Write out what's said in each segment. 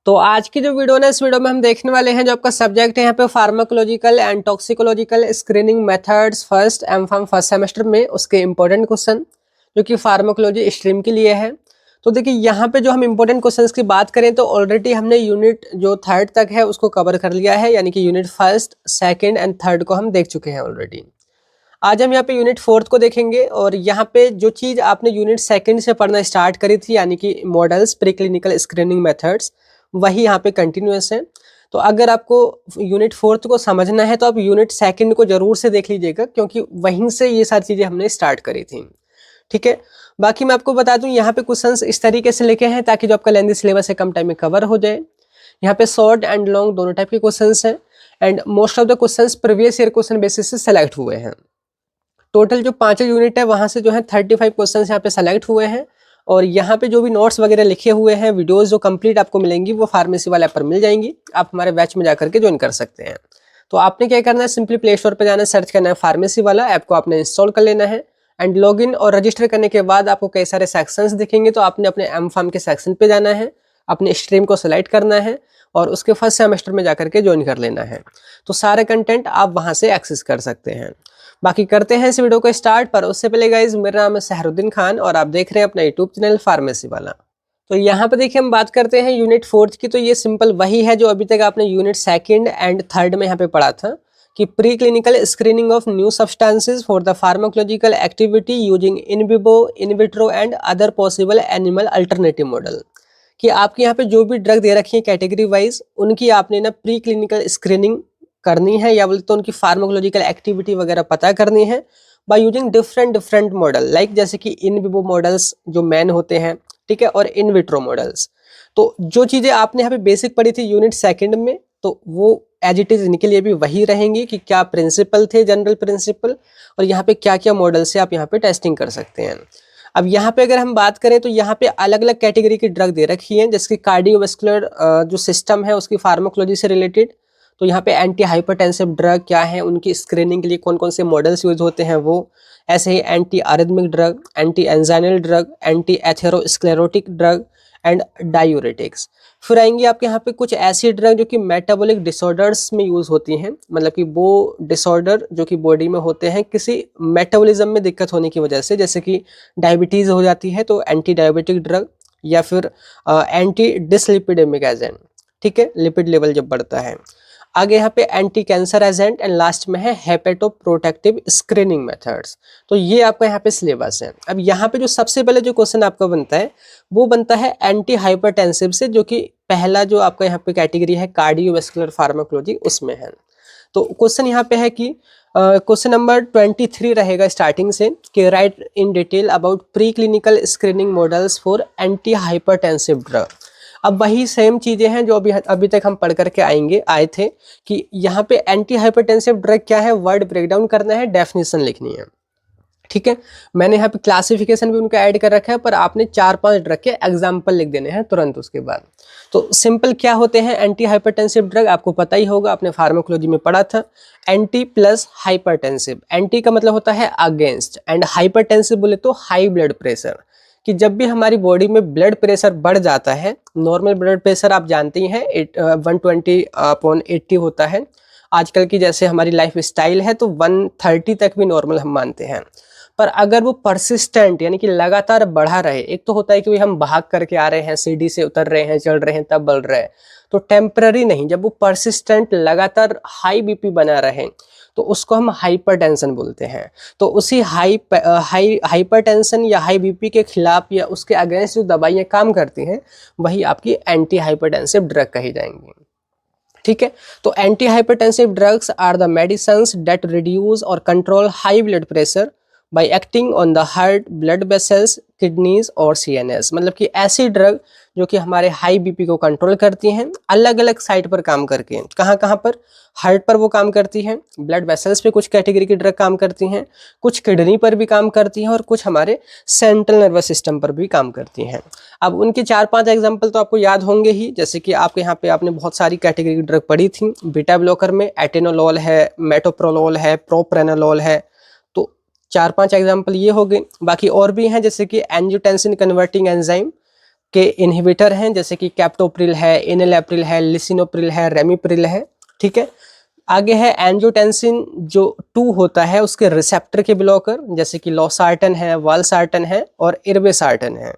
तो आज की जो वीडियो है इस वीडियो में हम देखने वाले हैं जो आपका सब्जेक्ट है यहाँ पे pharmacological and toxicological screening methods first M form first semester में उसके इंपॉर्टेंट क्वेश्चन जो कि फार्माकोलॉजी स्ट्रीम के लिए है। तो देखिए यहाँ पे जो हम इंपॉर्टेंट क्वेश्चंस की बात करें तो ऑलरेडी हमने यूनिट जो थर्ड तक है उसको कवर कर लिया है, यानी कि unit first second and third को हम देख चुके हैं ऑलरेडी। आज हम यहाँ पे यूनिट फोर्थ को देखेंगे और यहाँ पे जो चीज़ आपने यूनिट सेकंड से पढ़ना स्टार्ट करी थी यानी कि models pre clinical screening methods, वही यहाँ पे कंटिन्यूअस है। तो अगर आपको यूनिट फोर्थ को समझना है तो आप यूनिट सेकंड को जरूर से देख लीजिएगा, क्योंकि वहीं से ये सारी चीज़ें हमने स्टार्ट करी थी। ठीक है, बाकी मैं आपको बता दूं यहाँ पे क्वेश्चंस इस तरीके से लिखे हैं ताकि जो आपका लेंथी सिलेबस है कम टाइम में कवर हो जाए। यहाँ पे शॉर्ट एंड लॉन्ग दोनों टाइप के क्वेश्चंस हैं and most of the questions previous year question basis से सेलेक्ट हुए हैं। टोटल जो 5 यूनिट है वहां से जो है 35 क्वेश्चंस यहाँ पे सेलेक्ट हुए हैं और यहाँ पे जो भी नोट्स वगैरह लिखे हुए हैं, वीडियोस जो कंप्लीट आपको मिलेंगी वो फार्मेसी वाले ऐप पर मिल जाएंगी। आप हमारे बैच में जाकर के ज्वाइन कर सकते हैं। तो आपने क्या करना है, सिंपली प्ले स्टोर पर जाना है, सर्च करना है फार्मेसी वाला, ऐप को आपने इंस्टॉल कर लेना है एंड लॉगिन और रजिस्टर करने के बाद आपको कई सारे सेक्शंस दिखेंगे। तो आपने अपने एमफार्म के सेक्शन पे जाना है, अपने स्ट्रीम को सेलेक्ट करना है और उसके फर्स्ट सेमेस्टर में जाकर के ज्वाइन कर लेना है। तो सारे कंटेंट आप वहां से एक्सेस कर सकते हैं। बाकी करते हैं इस वीडियो को स्टार्ट, पर उससे पहले गाइज मेरा नाम है सहरुद्दीन खान और आप देख रहे हैं अपना यूट्यूब चैनल फार्मेसी वाला। तो यहाँ पे देखिए हम बात करते हैं यूनिट फोर्थ की। तो ये सिंपल वही है जो अभी तक आपने यूनिट सेकंड एंड थर्ड में यहाँ पे पढ़ा था कि pre clinical screening of new substances for the pharmacological activity using in vivo in vitro and other possible animal alternative model. कि आपके यहाँ पे जो भी ड्रग दे रखी है कैटेगरी वाइज, उनकी आपने ना प्री क्लिनिकल स्क्रीनिंग करनी है या बोलते तो उनकी फार्माकोलॉजिकल एक्टिविटी वगैरह पता करनी है by using different model, like जैसे कि इन विवो मॉडल्स जो मेन होते हैं, ठीक है, और इन विट्रो मॉडल्स। तो जो चीजें आपने यहाँ पे बेसिक पढ़ी थी यूनिट सेकंड में, तो वो एज इट इज इनके लिए भी वही रहेंगी कि क्या प्रिंसिपल थे, जनरल प्रिंसिपल, और यहाँ पे क्या क्या मॉडल से आप यहाँ पे टेस्टिंग कर सकते हैं। अब यहाँ पे अगर हम बात करें तो यहाँ पे अलग अलग कैटेगरी की ड्रग दे रखी है, जैसे कि कार्डियोवास्कुलर जो सिस्टम है उसकी फार्माकोलॉजी से रिलेटेड। तो यहाँ पे एंटी हाइपरटेंसिव ड्रग क्या है, उनकी स्क्रीनिंग के लिए कौन कौन से मॉडल्स यूज होते हैं वो। ऐसे ही anti arrhythmic drug, anti anginal drug, anti atherosclerotic drug and diuretics. फिर आएंगे आपके यहाँ पे कुछ ऐसी ड्रग जो कि मेटाबॉलिक डिसऑर्डर्स में यूज होती हैं, मतलब कि वो डिसऑर्डर जो कि बॉडी में होते हैं किसी मेटाबॉलिज्म में दिक्कत होने की वजह से, जैसे कि डायबिटीज हो जाती है तो एंटी डायबिटिक ड्रग, या फिर एंटी डिसलिपिडेमिक एजेंट, ठीक है, लिपिड लेवल जब बढ़ता है। आगे यहाँ पे anti cancer agent and last में है हेपेटो प्रोटेक्टिव स्क्रीनिंग मेथड्स। तो ये आपका यहाँ पे सिलेबस है। अब यहाँ पे जो सबसे पहले जो क्वेश्चन आपका बनता है वो बनता है एंटी हाइपरटेंसिव से, जो कि पहला जो आपका यहाँ पे कैटेगरी है कार्डियोवास्कुलर फार्माकोलॉजी उसमें है। तो क्वेश्चन यहाँ पे है कि क्वेश्चन नंबर 23 रहेगा स्टार्टिंग से कि right in detail about pre clinical screening models for anti hypertensive drug. अब वही सेम चीजें हैं जो अभी तक हम पढ़ करके आए थे कि यहाँ पे एंटी हाइपरटेंसिव ड्रग क्या है, वर्ड ब्रेकडाउन करना है, डेफिनेशन लिखनी है। ठीक है, मैंने यहाँ पे क्लासिफिकेशन भी उनका ऐड कर रखा है, पर आपने 4-5 ड्रग के एग्जाम्पल लिख देने हैं तुरंत उसके बाद। तो सिंपल क्या होते हैं एंटी हाइपरटेंसिव ड्रग, आपको पता ही होगा, आपने फार्माकोलॉजी में पढ़ा था। एंटी प्लस हाइपरटेंसिव, एंटी का मतलब होता है अगेंस्ट एंड हाइपरटेंसिव बोले तो हाई ब्लड प्रेशर, कि जब भी हमारी बॉडी में ब्लड प्रेशर बढ़ जाता है, नॉर्मल ब्लड प्रेशर आप जानते ही हैं 120/80 होता है। आजकल की जैसे हमारी लाइफ स्टाइल है तो 130 तक भी नॉर्मल हम मानते हैं, पर अगर वो परसिस्टेंट यानी कि लगातार बढ़ा रहे, एक तो होता है कि हम भाग करके आ रहे हैं, सीढ़ी से उतर रहे हैं, चल रहे हैं तब बढ़ रहे हैं, तो टेम्पररी नहीं, जब वो परसिस्टेंट लगातार हाई बीपी बना रहे तो उसको हम हाइपरटेंशन बोलते हैं। तो उसी हाइपरटेंशन या हाई बीपी के खिलाफ या उसके अगेंस्ट जो दवाइयाँ काम करती हैं वही आपकी एंटी हाइपरटेंसिव ड्रग कही जाएंगी। ठीक है, तो anti hypertensive drugs are the medicines that reduce और control high blood pressure by acting on the heart, blood vessels, kidneys और सीएनएस। मतलब कि ऐसी ड्रग जो कि हमारे हाई बीपी को कंट्रोल करती हैं, अलग अलग साइट पर काम करके। कहाँ कहाँ पर? हार्ट पर वो काम करती हैं, ब्लड वेसल्स पे कुछ कैटेगरी की ड्रग काम करती हैं, कुछ किडनी पर भी काम करती हैं और कुछ हमारे सेंट्रल नर्वस सिस्टम पर भी काम करती हैं। अब उनके 4-5 एग्जाम्पल तो आपको याद होंगे ही, जैसे कि आपके यहाँ पे आपने बहुत सारी कैटेगरी की ड्रग पढ़ी थी। बीटा ब्लॉकर में एटेनोलॉल है, मेटोप्रोलोल है, प्रोप्रेनोलॉल है। 4-5 एग्जाम्पल ये हो गए। बाकी और भी हैं जैसे कि एंजियोटेंसिन कन्वर्टिंग एंजाइम, के इनहिबिटर हैं, जैसे कि कैप्टोप्रिल है, एनालेप्रिल है, लिसिनोप्रिल है, रेमिप्रिल है। ठीक है, आगे है एंजियोटेंसिन जो 2 होता है उसके रिसेप्टर के ब्लॉकर, जैसे कि लॉसार्टन है, वालसार्टन है और इर्बेसार्टन है।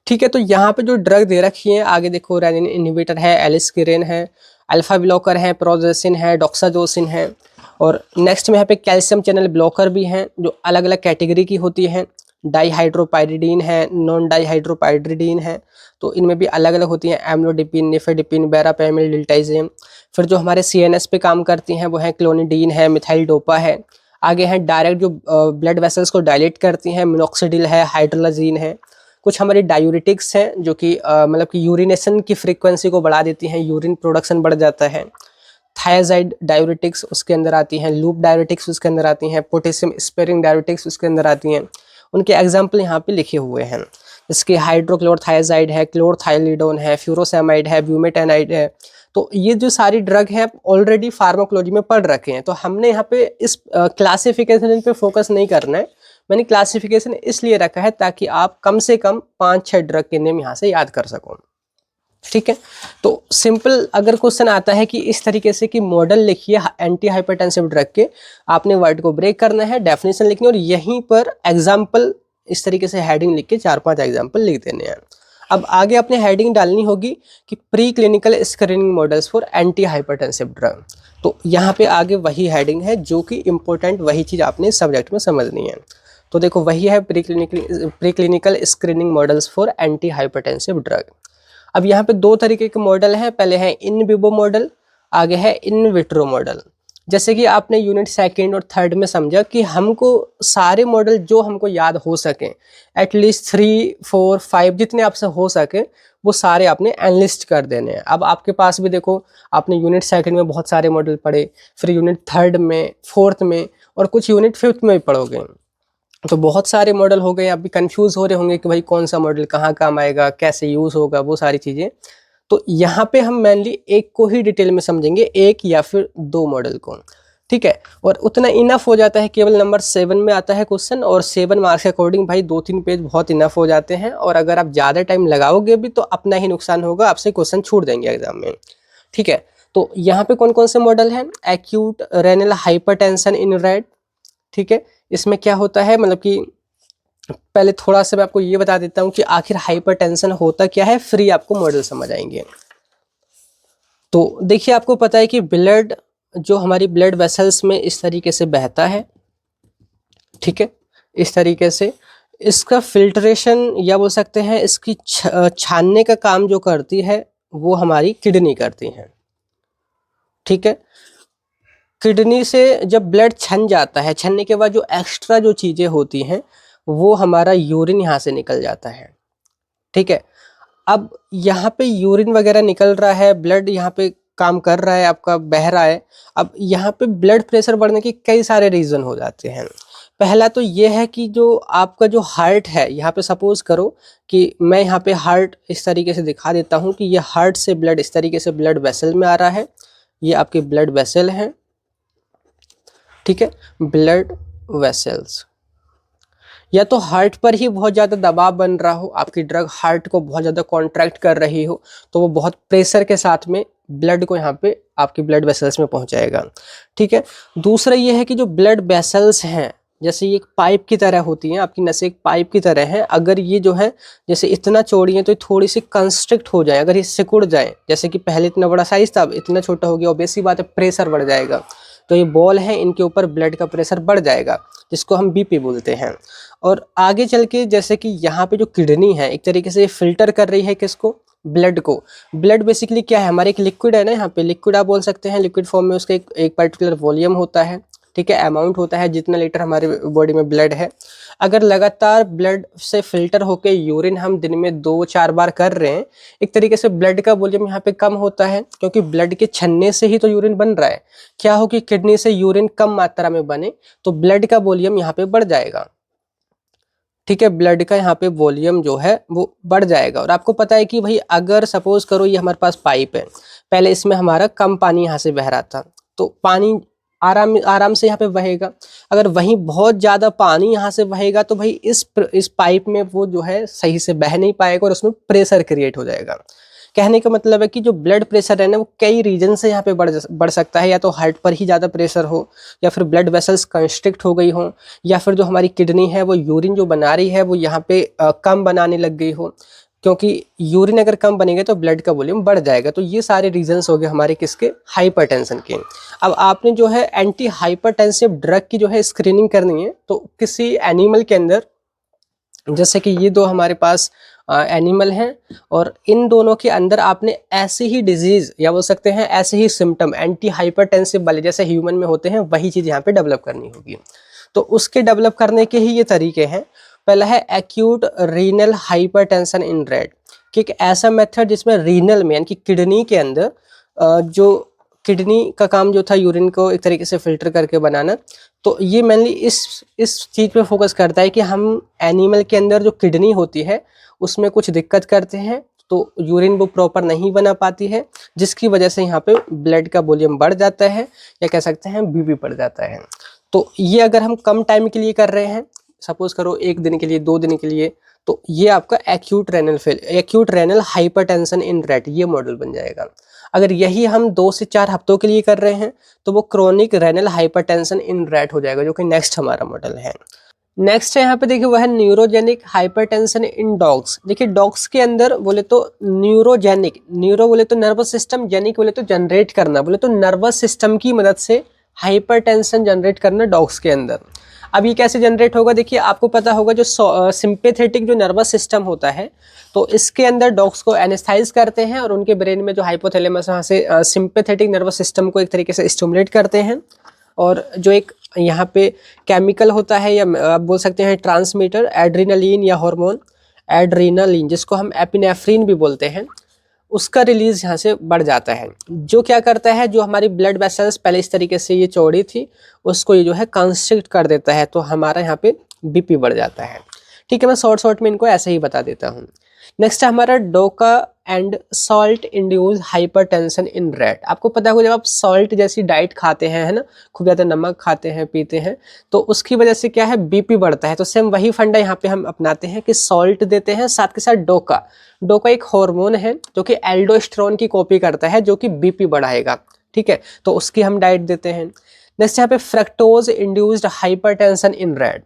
ठीक है, तो यहाँ पे जो ड्रग दे रखी है आगे देखो, रेनिन इनहिबिटर है, एलिस्किरेन है, अल्फा ब्लॉकर है, प्रोजेसिन है, डॉक्साजोसिन है। और नेक्स्ट में यहाँ पे कैल्शियम चैनल ब्लॉकर भी हैं जो अलग अलग कैटेगरी की होती हैं। डाईहाइड्रोपाइरिडीन है, नॉन डाईहाइड्रोपाइरिडीन है, तो इनमें भी अलग अलग होती हैं। Amlodipine, nifedipine, verapamil, diltiazem. फिर जो हमारे सीएनएस पे काम करती हैं वो है क्लोनिडीन है, मिथाइल डोपा है। आगे हैं डायरेक्ट जो ब्लड वेसल्स को डायलेट करती हैं, मिनॉक्सिडिल है, हाइड्रोलाजीन है। कुछ हमारी डायूरिटिक्स हैं जो कि मतलब कि यूरिनेशन की फ्रीक्वेंसी को बढ़ा देती हैं, यूरिन प्रोडक्शन बढ़ जाता है। थायाजाइड डायूरिटिक्स उसके अंदर आती हैं, लूप डायूरिटिक्स उसके अंदर आती हैं, पोटेशियम स्पेयरिंग डायूरिटिक्स उसके अंदर आती हैं। उनके एग्जाम्पल यहाँ पे लिखे हुए हैं, जिसके हाइड्रोक्लोरथायाजाइड है, क्लोरथाइलिडोन है, फ्यूरोसेमाइड है, ब्यूमेटानाइड है। तो ये जो सारी ड्रग हैं ऑलरेडी फार्माकोलॉजी में पढ़ रखे हैं, तो हमने यहाँ पे इस क्लासिफिकेशन पे फोकस नहीं करना है। मैंने क्लासिफिकेशन इसलिए रखा है ताकि आप कम से कम 5-6 ड्रग के नेम यहाँ से याद कर सको। ठीक है, तो सिंपल अगर क्वेश्चन आता है कि इस तरीके से कि मॉडल लिखिए एंटी हाइपरटेंसिव ड्रग के, आपने वर्ड को ब्रेक करना है, डेफिनेशन लिखनी है और यहीं पर एग्जाम्पल इस तरीके से हेडिंग लिख के 4-5 एग्जाम्पल लिख देने हैं। अब आगे अपने हेडिंग डालनी होगी कि pre clinical screening models for anti hypertensive drug. तो यहाँ पे आगे वही हेडिंग है जो कि इंपॉर्टेंट, वही चीज़ आपने सब्जेक्ट में समझनी है। तो देखो वही है pre clinical screening models for anti hypertensive drug. अब यहाँ पे 2 तरीके के मॉडल हैं, पहले है इन विवो मॉडल, आगे है इन विट्रो मॉडल। जैसे कि आपने यूनिट 2nd और 3rd में समझा कि हमको सारे मॉडल जो हमको याद हो सकें, एटलीस्ट 3, 4, 5 जितने आपसे हो सके वो सारे आपने एनलिस्ट कर देने हैं। अब आपके पास भी देखो, आपने यूनिट 2nd में बहुत सारे मॉडल पढ़े, फिर यूनिट 3rd में, 4th में और कुछ यूनिट 5th में भी पढ़ोगे, तो बहुत सारे मॉडल हो गए। आप भी कंफ्यूज हो रहे होंगे कि भाई कौन सा मॉडल कहाँ काम आएगा, कैसे यूज़ होगा, वो सारी चीज़ें। तो यहाँ पे हम मेनली एक को ही डिटेल में समझेंगे, एक या फिर 2 मॉडल को। ठीक है, और उतना इनफ हो जाता है। केवल नंबर 7 में आता है क्वेश्चन और 7 मार्क्स के अकॉर्डिंग भाई 2-3 पेज बहुत इनफ हो जाते हैं। और अगर आप ज़्यादा टाइम लगाओगे भी तो अपना ही नुकसान होगा, आपसे क्वेश्चन छूट देंगे एग्जाम में। ठीक है, तो यहाँ पे कौन कौन से मॉडल हैं? Acute renal hypertension in red. ठीक है, इसमें क्या होता है, मतलब कि पहले थोड़ा सा मैं आपको ये बता देता हूँ कि आखिर हाइपरटेंशन होता क्या है, फ्री आपको मॉडल समझ आएंगे। तो देखिए, आपको पता है कि ब्लड जो हमारी ब्लड वेसल्स में इस तरीके से बहता है। ठीक है, इस तरीके से इसका फिल्ट्रेशन या बोल सकते हैं इसकी छानने का काम जो करती है वो हमारी किडनी करती है। ठीक है, किडनी से जब ब्लड छन जाता है, छनने के बाद जो एक्स्ट्रा जो चीज़ें होती हैं वो हमारा यूरिन यहाँ से निकल जाता है। ठीक है, अब यहाँ पे यूरिन वगैरह निकल रहा है, ब्लड यहाँ पे काम कर रहा है, आपका बह रहा है। अब यहाँ पे ब्लड प्रेशर बढ़ने के कई सारे रीज़न हो जाते हैं। पहला तो ये है कि जो आपका जो हार्ट है, यहाँ पे सपोज करो कि मैं यहाँ पे हार्ट इस तरीके से दिखा देता हूँ कि ये हार्ट से ब्लड इस तरीके से ब्लड वेसल में आ रहा है, ये आपके ब्लड वेसल हैं। ठीक है, ब्लड वेसल्स, या तो हार्ट पर ही बहुत ज़्यादा दबाव बन रहा हो, आपकी ड्रग हार्ट को बहुत ज़्यादा कॉन्ट्रैक्ट कर रही हो, तो वो बहुत प्रेशर के साथ में ब्लड को यहाँ पे आपकी ब्लड वेसल्स में पहुँचाएगा। ठीक है, दूसरा ये है कि जो ब्लड वेसल्स हैं, जैसे ये एक पाइप की तरह होती हैं, आपकी नसें एक पाइप की तरह हैं। अगर ये जो है जैसे इतना चौड़ी है तो ये थोड़ी सी कंस्ट्रिक्ट हो जाए, अगर ये सिकुड़ जाए, जैसे कि पहले इतना बड़ा साइज था अब इतना छोटा हो गया, ऑब्वियस सी बात है प्रेशर बढ़ जाएगा। तो ये बॉल है, इनके ऊपर ब्लड का प्रेशर बढ़ जाएगा, जिसको हम बीपी बोलते हैं। और आगे चल के जैसे कि यहाँ पे जो किडनी है एक तरीके से फिल्टर कर रही है किसको, ब्लड को। ब्लड बेसिकली क्या है, हमारे एक लिक्विड है ना, यहाँ पे लिक्विड आप बोल सकते हैं, लिक्विड फॉर्म में उसका एक पर्टिकुलर वॉल्यूम होता है। ठीक है, अमाउंट होता है जितना लीटर हमारे बॉडी में ब्लड है। अगर लगातार ब्लड से फिल्टर होके यूरिन हम दिन में 2-4 बार कर रहे हैं, एक तरीके से ब्लड का वॉल्यूम यहाँ पे कम होता है, क्योंकि ब्लड के छन्ने से ही तो यूरिन बन रहा है। क्या हो कि किडनी से यूरिन कम मात्रा में बने तो ब्लड का वॉल्यूम यहाँ पे बढ़ जाएगा। ठीक है, ब्लड का यहाँ पे वॉल्यूम जो है वो बढ़ जाएगा। और आपको पता है कि भाई अगर सपोज करो ये हमारे पास पाइप है, पहले इसमें हमारा कम पानी यहाँ से बह रहा था, तो पानी आराम आराम से यहाँ पे बहेगा। अगर वहीं बहुत ज़्यादा पानी यहाँ से बहेगा तो भाई इस पाइप में वो जो है सही से बह नहीं पाएगा और उसमें प्रेशर क्रिएट हो जाएगा। कहने का मतलब है कि जो ब्लड प्रेशर है ना वो कई रीजन से यहाँ पे बढ़ सकता है, या तो हार्ट पर ही ज़्यादा प्रेशर हो, या फिर ब्लड वेसल्स कंस्ट्रिक्ट हो गई हो, या फिर जो हमारी किडनी है वो यूरिन जो बना रही है वो यहाँ पे कम बनाने लग गई हो, क्योंकि यूरिन अगर कम बनेगा तो ब्लड का वॉल्यूम बढ़ जाएगा। तो ये सारे रीजंस हो गए हमारे किसके, हाइपरटेंशन के। अब आपने जो है एंटी हाइपरटेंसिव ड्रग की जो है स्क्रीनिंग करनी है, तो किसी एनिमल के अंदर, जैसे कि ये दो हमारे पास एनिमल हैं, और इन दोनों के अंदर आपने ऐसे ही डिजीज या बोल सकते हैं ऐसे ही सिम्टम एंटी हाइपरटेंसिव वाले जैसे ह्यूमन में होते हैं वही चीज़ यहाँ पे डेवलप करनी होगी। तो उसके डेवलप करने के ही ये तरीके हैं। पहला है एक्यूट रीनल हाइपरटेंशन इन रैट, कि एक ऐसा मेथड जिसमें रीनल में यानी कि किडनी के अंदर जो किडनी का काम जो था यूरिन को एक तरीके से फिल्टर करके बनाना, तो ये मेनली इस चीज़ पे फोकस करता है कि हम एनिमल के अंदर जो किडनी होती है उसमें कुछ दिक्कत करते हैं, तो यूरिन वो प्रॉपर नहीं बना पाती है, जिसकी वजह से यहाँ पे ब्लड का वॉल्यूम बढ़ जाता है, या कह सकते हैं बीपी बढ़ जाता है। तो ये अगर हम कम टाइम के लिए कर रहे हैं, सपोज करो 1 दिन के लिए 2 दिन के लिए, तो ये आपका एक्यूट रेनल हाइपरटेंशन इन रैट ये मॉडल बन जाएगा। अगर यही हम 2 से 4 हफ्तों के लिए कर रहे हैं तो वो क्रोनिक रेनल हाइपरटेंशन इन रैट हो जाएगा, जो कि नेक्स्ट हमारा मॉडल है। नेक्स्ट है यहाँ पे देखिए वह है न्यूरोजेनिक हाइपरटेंशन इन डॉग्स। देखिए डॉग्स के अंदर बोले तो न्यूरोजेनिक, न्यूरो बोले तो नर्वस सिस्टम, जेनिक बोले तो जनरेट करना, बोले तो नर्वस सिस्टम की मदद से हाइपरटेंशन जनरेट करना डॉग्स के अंदर। अब ये कैसे जनरेट होगा, देखिए आपको पता होगा जो सिंपैथेटिक जो नर्वस सिस्टम होता है, तो इसके अंदर डॉग्स को एनेस्थाइज करते हैं और उनके ब्रेन में जो हाइपोथैलेमस वहाँ से सिंपैथेटिक नर्वस सिस्टम को एक तरीके से स्टिमुलेट करते हैं, और जो एक यहाँ पे केमिकल होता है या आप बोल सकते हैं ट्रांसमीटर एड्रीनलिन या हार्मोन एड्रीनलिन, जिसको हम एपिनेफ्रिन भी बोलते हैं, उसका रिलीज यहाँ से बढ़ जाता है, जो क्या करता है जो हमारी ब्लड वेसल्स पहले इस तरीके से ये चौड़ी थी उसको ये जो है कंस्ट्रिक्ट कर देता है, तो हमारा यहाँ पे बीपी बढ़ जाता है। ठीक है, मैं शॉर्ट में इनको ऐसे ही बता देता हूँ। नेक्स्ट है हमारा डोका and salt induce hypertension in rat. आपको पता होगा जब आप सॉल्ट जैसी डाइट खाते हैं, है ना, खूब ज़्यादा नमक खाते हैं पीते हैं, तो उसकी वजह से क्या है बीपी बढ़ता है। तो सेम वही फंडा यहाँ पे हम अपनाते हैं कि सॉल्ट देते हैं, साथ के साथ डोका एक हार्मोन है जो कि एल्डोस्टेरोन की कॉपी करता है, जो कि बीपी बढ़ाएगा। ठीक है, तो उसकी हम डाइट देते हैं। नेक्स्ट यहाँ पे फ्रक्टोज इंड्यूस्ड हाइपरटेंशन इन रैट।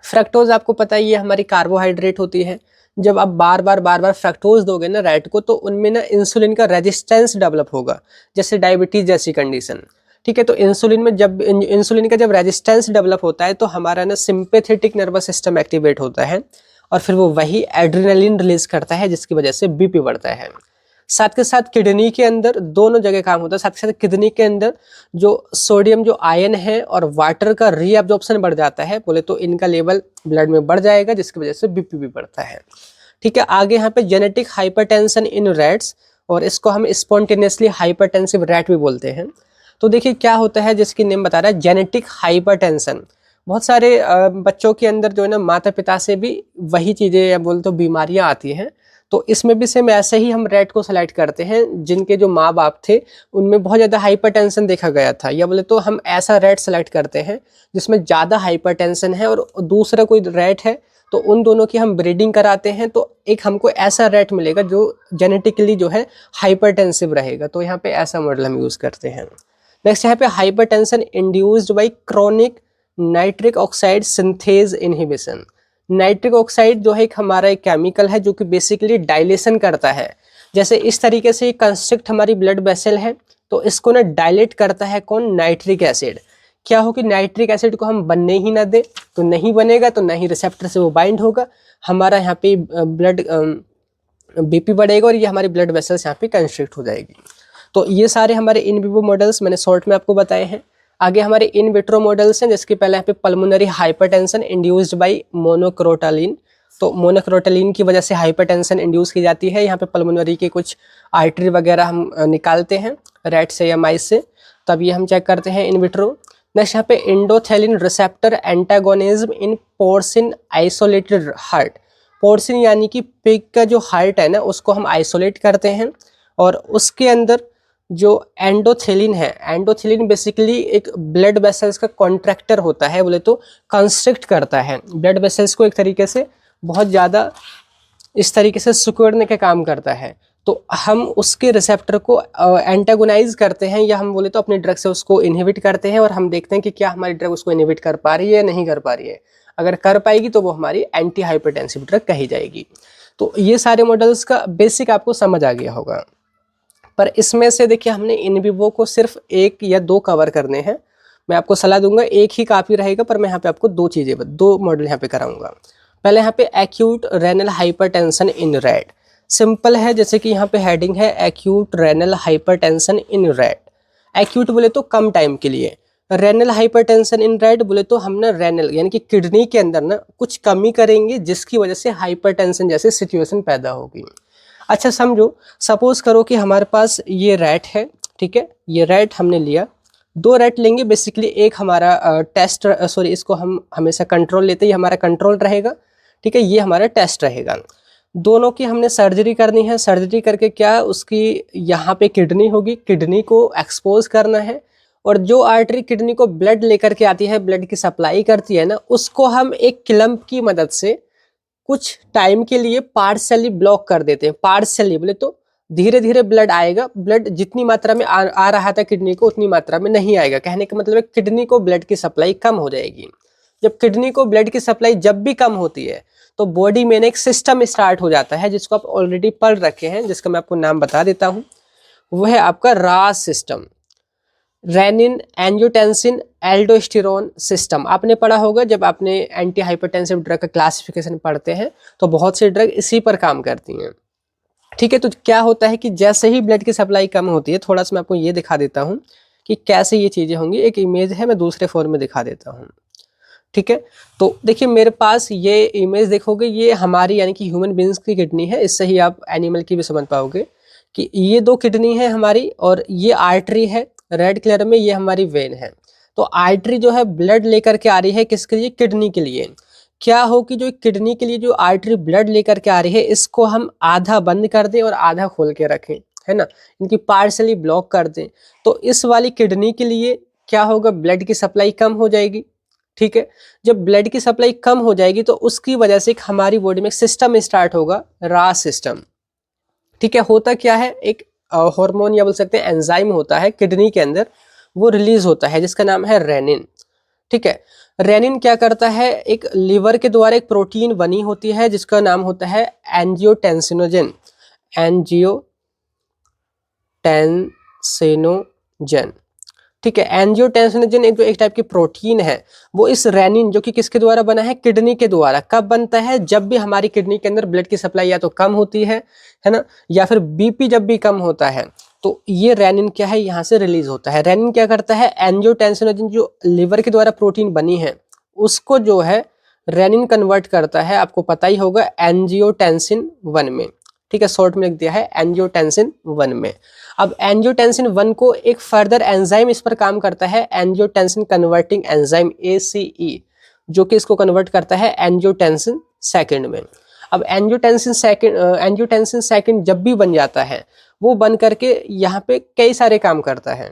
फ्रक्टोज आपको पता है ये हमारी कार्बोहाइड्रेट होती है। जब आप बार बार फ्रक्टोज दोगे ना रैट को, तो उनमें ना इंसुलिन का रेजिस्टेंस डेवलप होगा, जैसे डायबिटीज जैसी कंडीशन। ठीक है, तो इंसुलिन का जब रेजिस्टेंस डेवलप होता है तो हमारा ना सिंपैथेटिक नर्वस सिस्टम एक्टिवेट होता है, और फिर वो वही एड्रेनलिन रिलीज करता है, जिसकी वजह से बीपी बढ़ता है। साथ के साथ किडनी के अंदर दोनों जगह काम होता है। साथ के साथ किडनी के अंदर जो सोडियम जो आयन है और वाटर का रीअब्जॉर्प्शन बढ़ जाता है, बोले तो इनका लेवल ब्लड में बढ़ जाएगा, जिसकी वजह से बीपी भी बढ़ता है। ठीक है, आगे यहाँ पे जेनेटिक हाइपरटेंशन इन रैट्स, और इसको हम स्पॉन्टेनियसली हाइपरटेंसिव रैट भी बोलते हैं। तो देखिए क्या होता है, जिसकी नेम बता रहा है जेनेटिक हाइपरटेंशन। बहुत सारे बच्चों के अंदर जो है ना माता पिता से भी वही चीज़ें या बोल तो बीमारियां आती हैं, तो इसमें भी सेम ऐसे ही हम रैट को सेलेक्ट करते हैं जिनके जो माँ बाप थे उनमें बहुत ज़्यादा हाइपरटेंशन देखा गया था, या बोले तो हम ऐसा रैट सेलेक्ट करते हैं जिसमें ज़्यादा हाइपरटेंशन है और दूसरा कोई रैट है, तो उन दोनों की हम ब्रीडिंग कराते हैं, तो एक हमको ऐसा रैट मिलेगा जो जेनेटिकली जो है हाइपरटेंसिव रहेगा। तो यहाँ पे ऐसा मॉडल हम यूज़ करते हैं। नेक्स्ट यहाँ पे hypertension induced by chronic nitric oxide synthase inhibition. Nitric oxide जो है एक हमारा एक केमिकल है जो कि बेसिकली डायलेशन करता है। जैसे इस तरीके से कंस्ट्रिक्ट हमारी ब्लड वेसल है, तो इसको ना डायलेट करता है कौन, नाइट्रिक एसिड। क्या हो कि नाइट्रिक एसिड को हम बनने ही ना दे, तो नहीं बनेगा, तो नहीं रिसेप्टर से वो बाइंड होगा, हमारा यहाँ पे ब्लड बीपी बढ़ेगा और ये हमारी ब्लड वेसल्स यहाँ पे कंस्ट्रिक्ट हो जाएगी। तो ये सारे हमारे इन विवो मॉडल्स मैंने शॉर्ट में आपको बताए हैं। आगे हमारे इन विट्रो मॉडल्स हैं, जिसके पहले यहाँ पे पल्मोनरी हाइपरटेंशन इंड्यूस्ड बाय मोनोक्रोटालिन। तो मोनोक्रोटालिन की वजह से हाइपरटेंशन इंड्यूस की जाती है। यहाँ पे पल्मोनरी के कुछ आर्टरी वगैरह हम निकालते हैं रैट से या माइस से, तब ये हम चेक करते हैं इन विट्रो। नेक्स्ट यहाँ पे इंडोथेलिन रिसेप्टर एंटागोनिज्म इन पोर्सिन आइसोलेटेड हार्ट। पोर्सिन यानी कि पिग का जो हार्ट है ना, उसको हम आइसोलेट करते हैं और उसके अंदर जो एंडोथेलिन है, एंडोथेलिन बेसिकली एक ब्लड वेसल्स का कॉन्ट्रैक्टर होता है, बोले तो कंस्ट्रिक्ट करता है ब्लड वेसल्स को, एक तरीके से बहुत ज़्यादा इस तरीके से सिकुड़ने का काम करता है। तो हम उसके रिसेप्टर को एंटागोनाइज करते हैं, या हम बोले तो अपने ड्रग से उसको इनहिबिट करते हैं, और हम देखते हैं कि क्या हमारी ड्रग उसको इनहिबिट कर पा रही है या नहीं कर पा रही है। अगर कर पाएगी तो वो हमारी एंटी हाइपरटेंसिव ड्रग कही जाएगी। तो ये सारे मॉडल्स का बेसिक आपको समझ आ गया होगा। पर इसमें से देखिए हमने इन विवो को सिर्फ 1 या 2 कवर करने हैं। मैं आपको सलाह दूंगा 1 ही काफ़ी रहेगा, पर मैं यहाँ पे आपको 2 मॉडल यहाँ पे कराऊंगा। पहले यहाँ पे acute renal hypertension in red, simple है, जैसे कि यहाँ पे हेडिंग है acute renal hypertension in red. Acute बोले तो कम टाइम के लिए, रेनल हाइपरटेंशन इन रेड बोले तो हम ना रेनल यानी कि किडनी के अंदर ना कुछ कमी करेंगे, जिसकी वजह से हाइपरटेंशन जैसे सिचुएशन पैदा होगी। अच्छा समझो, सपोज करो कि हमारे पास ये रैट है, ठीक है, ये रैट हमने लिया, 2 रैट लेंगे बेसिकली, एक हमारा टेस्ट, सॉरी इसको हम हमेशा कंट्रोल लेते हैं, ये हमारा कंट्रोल रहेगा, ठीक है, ये हमारा टेस्ट रहेगा। दोनों की हमने सर्जरी करनी है, सर्जरी करके क्या उसकी यहाँ पे किडनी होगी, किडनी को एक्सपोज करना है, और जो आर्टरी किडनी को ब्लड लेकर के आती है, ब्लड की सप्लाई करती है ना, उसको हम एक क्लम्प की मदद से कुछ टाइम के लिए पार्शियली ब्लॉक कर देते हैं। पार्शियली बोले तो धीरे धीरे ब्लड आएगा, ब्लड जितनी मात्रा में आ रहा था किडनी को उतनी मात्रा में नहीं आएगा। कहने का मतलब है किडनी को ब्लड की सप्लाई कम हो जाएगी। जब किडनी को ब्लड की सप्लाई जब भी कम होती है तो बॉडी में एक सिस्टम स्टार्ट हो जाता है, जिसको आप ऑलरेडी पढ़ रखे हैं, जिसका मैं आपको नाम बता देता हूँ। वह है आपका रास system, renin angiotensin aldosterone system. आपने पढ़ा होगा जब आपने एंटी हाइपरटेंसिव ड्रग का क्लासिफिकेशन पढ़ते हैं, तो बहुत सी ड्रग इसी पर काम करती हैं, ठीक है। तो क्या होता है कि जैसे ही ब्लड की सप्लाई कम होती है, थोड़ा सा मैं आपको ये दिखा देता हूँ कि कैसे ये चीज़ें होंगी। एक इमेज है, मैं दूसरे फॉर्म में दिखा देता हूँ, ठीक है। तो देखिए मेरे पास ये इमेज देखोगे, ये हमारी यानी कि ह्यूमन बींग्स की किडनी है, इससे ही आप एनिमल की भी समझ पाओगे कि ये 2 किडनी है हमारी, और ये आर्टरी है रेड कलर में, ये हमारी वेन है। तो आर्टरी जो है ब्लड लेकर के आ रही है किसके लिए, किडनी के लिए। क्या हो कि जो किडनी के लिए जो आर्टरी ब्लड लेकर के आ रही है, इसको हम आधा बंद कर दें और आधा खोल के रखें, है ना, इनकी पार्शली ब्लॉक कर दें, तो इस वाली किडनी के लिए क्या होगा, ब्लड की सप्लाई कम हो जाएगी, ठीक है। जब ब्लड की सप्लाई कम हो जाएगी तो उसकी वजह से हमारी बॉडी में एक सिस्टम स्टार्ट होगा, रास सिस्टम, ठीक है। होता क्या है, एक हार्मोन या बोल सकते हैं एंजाइम होता है किडनी के अंदर, वो रिलीज होता है, जिसका नाम है रेनिन, ठीक है। रेनिन क्या करता है, एक लीवर के द्वारा एक प्रोटीन बनी होती है जिसका नाम होता है एंजियोटेंसिनोजन, एंजियोटेंसिनोजन, ठीक है। एंजियोटेंसिनोजन एक टाइप की प्रोटीन है, वो इस रेनिन जो कि किसके द्वारा बना है, किडनी के द्वारा। कब बनता है, जब भी हमारी किडनी के अंदर ब्लड की सप्लाई या तो कम होती है ना, या फिर बीपी जब भी कम होता है, तो ये रेनिन क्या है, यहाँ से रिलीज होता है। रेनिन क्या करता है, एंजियोटेंसिनोजन जो लिवर के द्वारा प्रोटीन बनी है उसको जो है रेनिन कन्वर्ट करता है, आपको पता ही होगा, एंजियोटेंसिन 1 में, ठीक है, शॉर्ट में लिख दिया है एंजियोटेंसिन 1 में। अब एंजियोटेंसिन 1 को एक फर्दर एंजाइम इस पर काम करता है, एंजियोटेंसिन कन्वर्टिंग एंजाइम ACE, जो कि इसको कन्वर्ट करता है एंजियोटेंसिन 2 में। अब एंजियोटेंसिन सेकंड जब भी बन जाता है, वो बन करके यहाँ पे कई सारे काम करता है।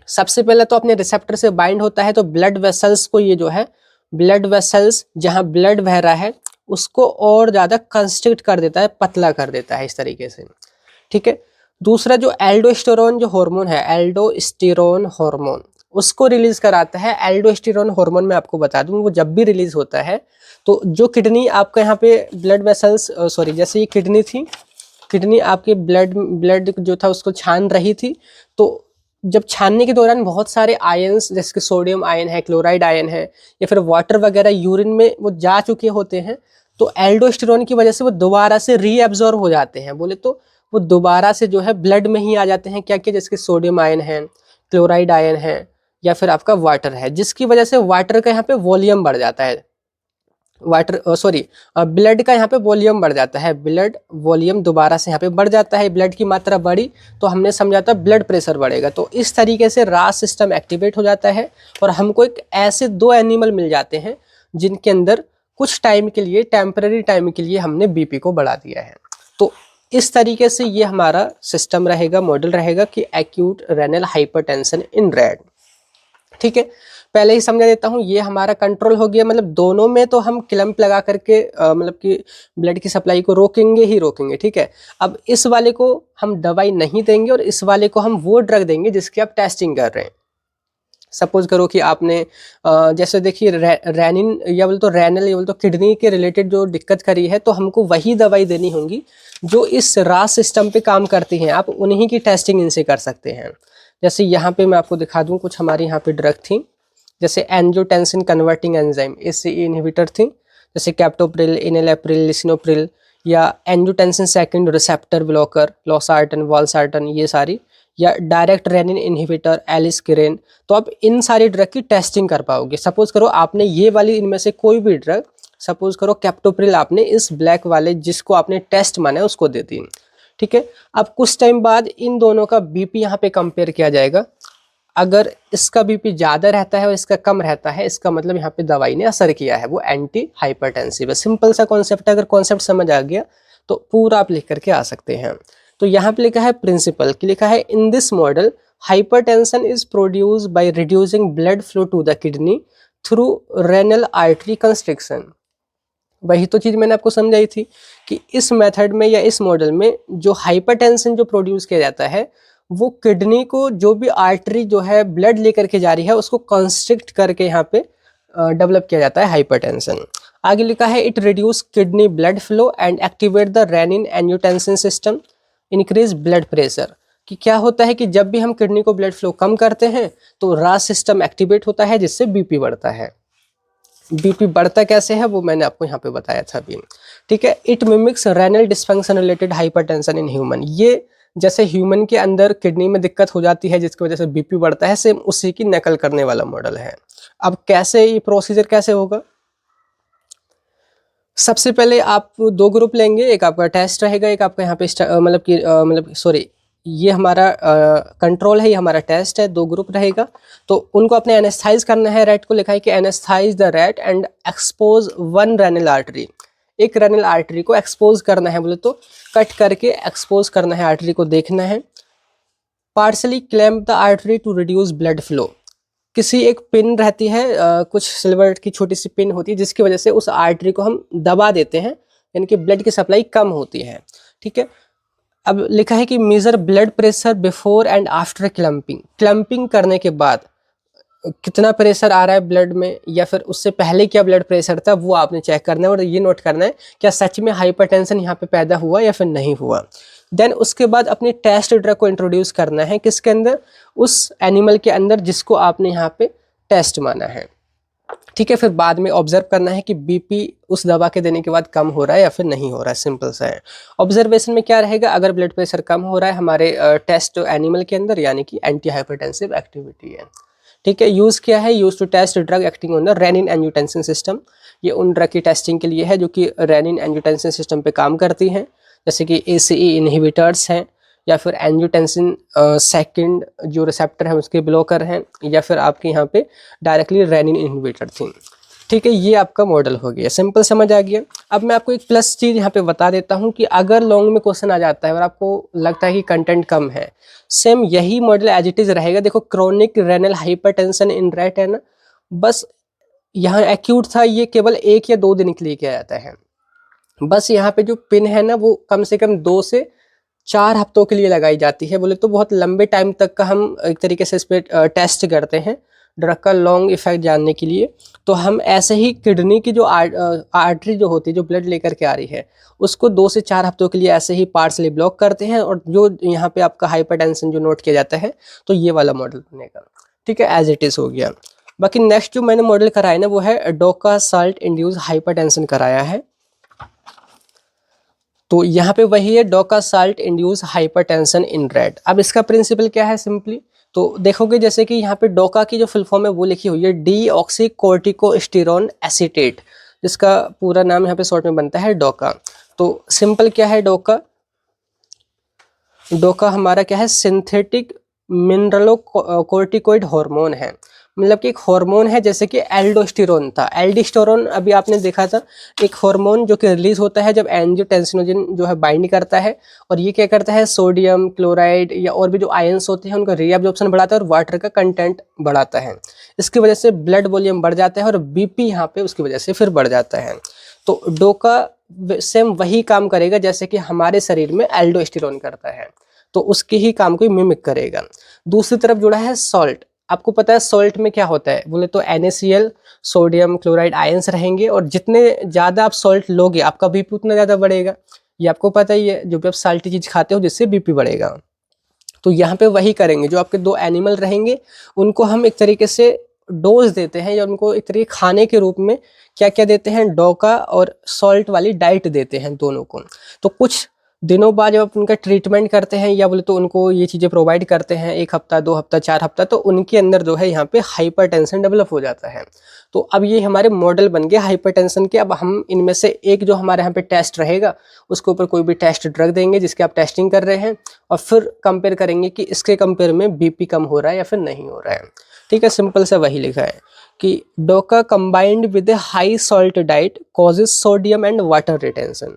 सबसे पहले तो अपने रिसेप्टर से बाइंड होता है, तो ब्लड वेसल्स को, ये जो है ब्लड वेसल्स जहाँ ब्लड बह रहा है उसको और ज़्यादा कंस्ट्रिक्ट कर देता है, पतला कर देता है इस तरीके से, ठीक है। दूसरा जो एल्डोस्टेरोन जो हार्मोन है, एल्डोस्टेरोन हार्मोन, उसको रिलीज कराता है। एल्डोस्टेरोन हार्मोन मैं आपको बता दूं, वो जब भी रिलीज होता है तो जो किडनी आपका यहाँ पे ब्लड वेसल्स, सॉरी जैसे ये किडनी थी, किडनी आपके ब्लड जो था उसको छान रही थी, तो जब छानने के दौरान बहुत सारे आयंस जैसे कि सोडियम आयन है, क्लोराइड आयन है, या फिर वाटर वगैरह यूरिन में वो जा चुके होते हैं, तो एल्डोस्टेरोन की वजह से वो दोबारा से रीअब्जॉर्ब हो जाते हैं, बोले तो वो दोबारा से जो है ब्लड में ही आ जाते हैं। क्या क्या, जैसे कि सोडियम आयन है, क्लोराइड आयन है, या फिर आपका वाटर है, जिसकी वजह से वाटर का यहाँ पे वॉल्यूम बढ़ जाता है, ब्लड का यहाँ पे वॉल्यूम बढ़ जाता है, ब्लड वॉल्यूम दोबारा से यहाँ पे बढ़ जाता है। ब्लड की मात्रा बढ़ी तो हमने समझा था ब्लड प्रेशर बढ़ेगा, तो इस तरीके से रास सिस्टम एक्टिवेट हो जाता है, और हमको एक ऐसे 2 एनिमल मिल जाते हैं जिनके अंदर कुछ टाइम के लिए, टेम्पररी टाइम के लिए हमने बीपी को बढ़ा दिया है। तो इस तरीके से ये हमारा सिस्टम रहेगा, मॉडल रहेगा कि acute renal hypertension in red. ठीक है, पहले ही समझा देता हूँ, ये हमारा कंट्रोल हो गया, मतलब दोनों में तो हम क्लैंप लगा करके मतलब कि ब्लड की सप्लाई को रोकेंगे ही रोकेंगे। ठीक है, अब इस वाले को हम दवाई नहीं देंगे और इस वाले को हम वो ड्रग देंगे जिसकी आप टेस्टिंग कर रहे हैं। सपोज करो कि आपने जैसे देखिए रेनिन या बोल तो रेनल या बोल तो किडनी के रिलेटेड जो दिक्कत करी है, तो हमको वही दवाई देनी होगी जो इस रास सिस्टम पे काम करती हैं। आप उन्हीं की टेस्टिंग इनसे कर सकते हैं। जैसे यहाँ पे मैं आपको दिखा दूँ, कुछ हमारी यहाँ पे ड्रग थी, जैसे angiotensin converting enzyme ACE inhibitor थी, जैसे कैप्टोप्रिल, इनेलेप्रिल, लिसिनोप्रिल, या angiotensin second receptor blocker, losartan, valsartan, ये सारी, या डायरेक्ट रेनिन इनहिबिटर, एलिस्किरेन। तो आप इन सारी ड्रग की टेस्टिंग कर पाओगे। सपोज करो आपने ये वाली इनमें से कोई भी ड्रग, सपोज करो कैप्टोप्रिल आपने इस ब्लैक वाले जिसको आपने टेस्ट माना है उसको दे दी। ठीक है, अब कुछ टाइम बाद इन दोनों का बीपी यहाँ पे कंपेयर किया जाएगा। अगर इसका बीपी ज़्यादा रहता है और इसका कम रहता है, इसका मतलब यहाँ पे दवाई ने असर किया है, वो एंटी हाइपरटेंसिव है। सिंपल सा कॉन्सेप्ट है, अगर कॉन्सेप्ट समझ आ गया तो पूरा आप लिख करके आ सकते हैं। तो यहाँ पे लिखा है प्रिंसिपल की, लिखा है in this model hypertension is produced by reducing blood flow to the kidney through renal artery constriction. वही तो चीज़ मैंने आपको समझाई थी कि इस मेथड में या इस मॉडल में जो हाइपरटेंशन जो प्रोड्यूस किया जाता है, वो किडनी को जो भी आर्टरी जो है ब्लड लेकर के जा रही है उसको कंस्ट्रिक्ट करके यहाँ पे डेवलप किया जाता है हाइपरटेंशन। आगे लिखा है it reduce kidney blood flow and activate the renin angiotensin system, increase blood pressure. कि क्या होता है कि जब भी हम किडनी को ब्लड फ्लो कम करते हैं तो रास सिस्टम एक्टिवेट होता है, जिससे बीपी बढ़ता है। बीपी बढ़ता कैसे है वो मैंने आपको यहाँ पे बताया था अभी। ठीक है, it mimics renal dysfunction related hypertension in human. ये जैसे ह्यूमन के अंदर किडनी में दिक्कत हो जाती है जिसकी वजह से बीपी बढ़ता है, सेम उसी की नकल करने वाला मॉडल है। अब कैसे ये प्रोसीजर कैसे होगा, सबसे पहले आप दो ग्रुप लेंगे, एक आपका टेस्ट रहेगा, एक आपका यहाँ पे मतलब सॉरी ये हमारा कंट्रोल है, ये हमारा टेस्ट है। दो ग्रुप रहेगा, तो उनको अपने एनेस्थाइज करना है। रेट को लिखा है कि anaesthetise the rat and expose one renal artery. एक रेनल आर्टरी को एक्सपोज करना है, बोले तो कट करके एक्सपोज करना है, आर्टरी को देखना है। Partially clamp the artery to reduce blood flow. किसी एक पिन रहती है, कुछ सिल्वर की छोटी सी पिन होती है जिसकी वजह से उस आर्टरी को हम दबा देते हैं, यानी कि ब्लड की सप्लाई कम होती है। ठीक है, अब लिखा है कि measure blood pressure before and after clamping. Clamping करने के बाद कितना प्रेशर आ रहा है ब्लड में, या फिर उससे पहले क्या ब्लड प्रेशर था, वो आपने चेक करना है और ये नोट करना है क्या सच में हाइपरटेंशन यहाँ पे पैदा हुआ या फिर नहीं हुआ। देन उसके बाद अपने टेस्ट ड्रग को इंट्रोड्यूस करना है, किसके अंदर, उस एनिमल के अंदर जिसको आपने यहाँ पे टेस्ट माना है। ठीक है, फिर बाद में ऑब्जर्व करना है कि बीपी उस दवा के देने के बाद कम हो रहा है या फिर नहीं हो रहा है। सिंपल सा है। ऑब्जर्वेशन में क्या रहेगा, अगर ब्लड प्रेशर कम हो रहा है हमारे टेस्ट एनिमल के अंदर, यानी कि एंटी हाइपरटेंसिव एक्टिविटी है। ठीक है, यूज़ क्या है, use to test drug acting on the renin angiotensin system. ये उन ड्रग की टेस्टिंग के लिए है जो कि रेनिन एंजियोटेंसिन सिस्टम पे काम करती हैं, जैसे कि ACE इनहिबिटर्स हैं, या फिर एंजियोटेंसिन सेकंड जो रिसेप्टर है उसके ब्लॉकर हैं, या फिर आपके यहाँ पे डायरेक्टली रेनिन इनहिबिटर थी। ठीक है, ये आपका मॉडल हो गया, सिंपल समझ आ गया। अब मैं आपको एक प्लस चीज़ यहाँ पे बता देता हूँ कि अगर लॉन्ग में क्वेश्चन आ जाता है और आपको लगता है कि कंटेंट कम है, सेम यही मॉडल एज इट इज़ रहेगा। देखो, क्रोनिक रेनल हाइपरटेंशन इन रेट है ना, बस यहाँ एक्यूट था, ये केवल 1 या 2 दिन के लिए किया जाता है। बस यहाँ पे जो पिन है ना, वो कम से कम 2 से 4 हफ्तों के लिए लगाई जाती है। बोले तो बहुत लंबे टाइम तक का हम एक तरीके से इस पर टेस्ट करते हैं ड्रग का लॉन्ग इफेक्ट जानने के लिए। तो हम ऐसे ही किडनी की जो आर्टरी जो होती है, जो ब्लड लेकर के आ रही है, उसको 2 से 4 हफ्तों के लिए ऐसे ही पार्शली ब्लॉक करते हैं। और जो यहाँ पे आपका हाइपरटेंशन जो नोट किया जाता है, तो ये वाला मॉडल बनेगा। ठीक है, एज इट इज़ हो गया। बाकी नेक्स्ट जो मैंने मॉडल कराया ना, वो है डोका साल्ट इंड्यूस हाइपरटेंशन कराया है। तो यहाँ पे वही है, डोका साल्ट इंड्यूस हाइपरटेंशन इन रेट। अब इसका प्रिंसिपल क्या है, सिंपली तो देखोगे जैसे कि यहाँ पे डोका की जो फुल फॉर्म है वो लिखी हुई है डीऑक्सीकोर्टिकोस्टेरॉन एसीटेट, जिसका पूरा नाम यहाँ पे शॉर्ट में बनता है डोका। तो सिंपल क्या है डोका, डोका हमारा क्या है, सिंथेटिक मिनरलो कोर्टिकोइड हार्मोन है। मतलब कि एक हार्मोन है जैसे कि एल्डोस्टेरोन था। एल्डोस्टेरोन अभी आपने देखा था, एक हार्मोन जो कि रिलीज होता है जब एंजियोटेंसिनोजन जो है बाइंड करता है, और ये क्या करता है, सोडियम क्लोराइड या और भी जो आयंस होते हैं उनका रीअब्जॉर्प्शन बढ़ाता है और वाटर का कंटेंट बढ़ाता है। इसकी वजह से ब्लड वॉल्यूम बढ़ जाता है और बीपी यहाँ पे उसकी वजह से फिर बढ़ जाता है। तो डोका सेम वही काम करेगा जैसे कि हमारे शरीर में एल्डोस्टेरोन करता है, तो उसके ही काम को मिमिक करेगा। दूसरी तरफ जुड़ा है सॉल्ट। आपको पता है सॉल्ट में क्या होता है, बोले तो NaCl, सोडियम क्लोराइड आयंस रहेंगे, और जितने ज़्यादा आप सॉल्ट लोगे आपका बीपी उतना ज़्यादा बढ़ेगा। ये आपको पता ही है, जो भी आप साल्टी चीज़ खाते हो जिससे बीपी बढ़ेगा। तो यहाँ पे वही करेंगे, जो आपके दो एनिमल रहेंगे उनको हम एक तरीके से डोज देते हैं, या उनको एक तरीके खाने के रूप में क्या क्या देते हैं, डोका और सॉल्ट वाली डाइट देते हैं दोनों को। तो कुछ दिनों बाद जब आप उनका ट्रीटमेंट करते हैं, या बोले तो उनको ये चीज़ें प्रोवाइड करते हैं 1 हफ्ता 2 हफ्ता 4 हफ्ता, तो उनके अंदर जो है यहाँ पे हाइपरटेंशन डेवलप हो जाता है। तो अब ये हमारे मॉडल बन गए हाइपरटेंशन के। अब हम इनमें से एक जो हमारे यहाँ पे टेस्ट रहेगा उसके ऊपर कोई भी टेस्ट ड्रग देंगे जिसके आप टेस्टिंग कर रहे हैं, और फिर कंपेयर करेंगे कि इसके कंपेयर में बीपी कम हो रहा है या फिर नहीं हो रहा है। ठीक है, सिंपल सा वही लिखा है कि डोका combined with A high salt diet causes sodium and water retention.